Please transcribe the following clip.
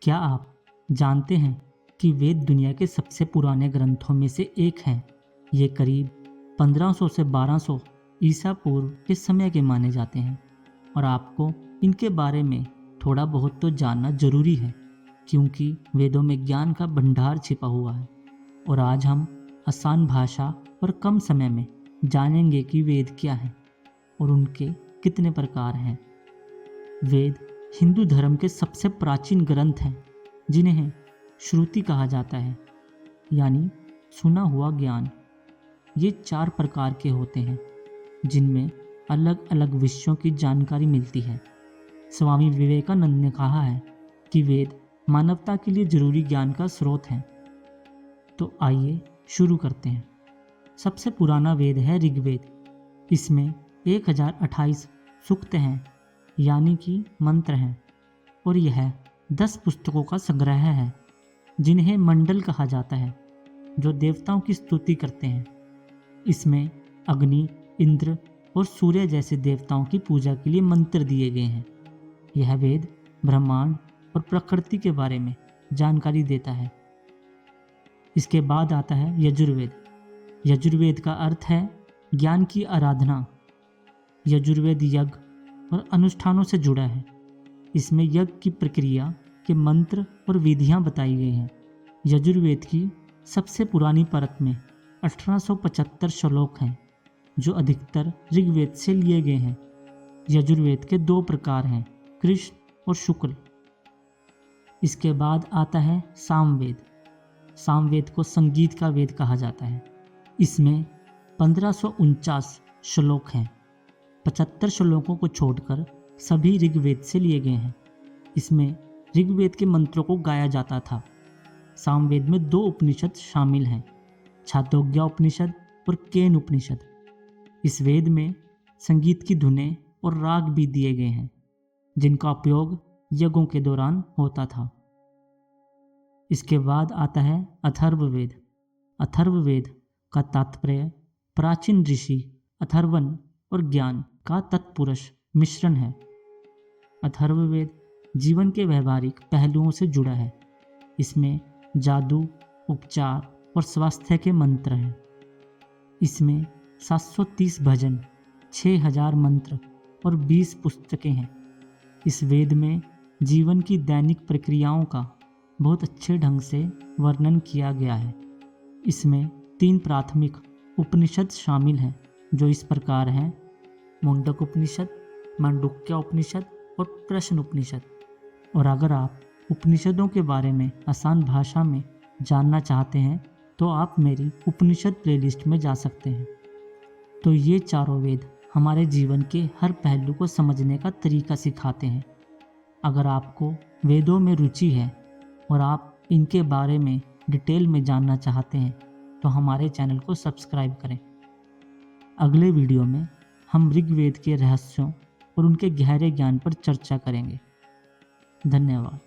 क्या आप जानते हैं कि वेद दुनिया के सबसे पुराने ग्रंथों में से एक हैं? ये करीब 1500 से 1200 ईसा पूर्व के समय के माने जाते हैं और आपको इनके बारे में थोड़ा बहुत तो जानना जरूरी है, क्योंकि वेदों में ज्ञान का भंडार छिपा हुआ है। और आज हम आसान भाषा और कम समय में जानेंगे कि वेद क्या है और उनके कितने प्रकार हैं। वेद हिंदू धर्म के सबसे प्राचीन ग्रंथ हैं, जिन्हें श्रुति कहा जाता है, यानी सुना हुआ ज्ञान। ये 4 प्रकार के होते हैं, जिनमें अलग अलग विषयों की जानकारी मिलती है। स्वामी विवेकानंद ने कहा है कि वेद मानवता के लिए जरूरी ज्ञान का स्रोत है। तो आइए शुरू करते हैं। सबसे पुराना वेद है ऋग्वेद। इसमें 1028 सूक्त हैं, यानी कि मंत्र हैं, और यह 10 पुस्तकों का संग्रह है, जिन्हें मंडल कहा जाता है, जो देवताओं की स्तुति करते हैं। इसमें अग्नि, इंद्र और सूर्य जैसे देवताओं की पूजा के लिए मंत्र दिए गए हैं। यह वेद ब्रह्मांड और प्रकृति के बारे में जानकारी देता है। इसके बाद आता है यजुर्वेद। यजुर्वेद का अर्थ है ज्ञान की आराधना। यजुर्वेद यज्ञ और अनुष्ठानों से जुड़ा है। इसमें यज्ञ की प्रक्रिया के मंत्र और विधियां बताई गई हैं। यजुर्वेद की सबसे पुरानी परत में 1875 श्लोक हैं, जो अधिकतर ऋग्वेद से लिए गए हैं। यजुर्वेद के 2 प्रकार हैं, कृष्ण और शुक्ल। इसके बाद आता है सामवेद। सामवेद को संगीत का वेद कहा जाता है। इसमें 1549 श्लोक हैं। 75 श्लोकों को छोड़कर सभी ऋग्वेद से लिए गए हैं। इसमें ऋग्वेद के मंत्रों को गाया जाता था। सामवेद में 2 उपनिषद शामिल हैं, छांदोग्य उपनिषद और केन उपनिषद। इस वेद में संगीत की धुनें और राग भी दिए गए हैं, जिनका उपयोग यज्ञों के दौरान होता था। इसके बाद आता है अथर्ववेद। अथर्ववेद का तात्पर्य प्राचीन ऋषि अथर्वण और ज्ञान का तत्पुरुष मिश्रण है। अथर्ववेद जीवन के व्यवहारिक पहलुओं से जुड़ा है। इसमें जादू, उपचार और स्वास्थ्य के मंत्र हैं। इसमें 730 भजन, 6000 मंत्र और 20 पुस्तकें हैं। इस वेद में जीवन की दैनिक प्रक्रियाओं का बहुत अच्छे ढंग से वर्णन किया गया है। इसमें 3 प्राथमिक उपनिषद शामिल हैं, जो इस प्रकार हैं: मुंडक उपनिषद, मांडुक्य उपनिषद और प्रश्न उपनिषद। और अगर आप उपनिषदों के बारे में आसान भाषा में जानना चाहते हैं, तो आप मेरी उपनिषद प्लेलिस्ट में जा सकते हैं। तो ये चारों वेद हमारे जीवन के हर पहलू को समझने का तरीका सिखाते हैं। अगर आपको वेदों में रुचि है और आप इनके बारे में डिटेल में जानना चाहते हैं, तो हमारे चैनल को सब्सक्राइब करें। अगले वीडियो में हम ऋग्वेद के रहस्यों और उनके गहरे ज्ञान पर चर्चा करेंगे। धन्यवाद।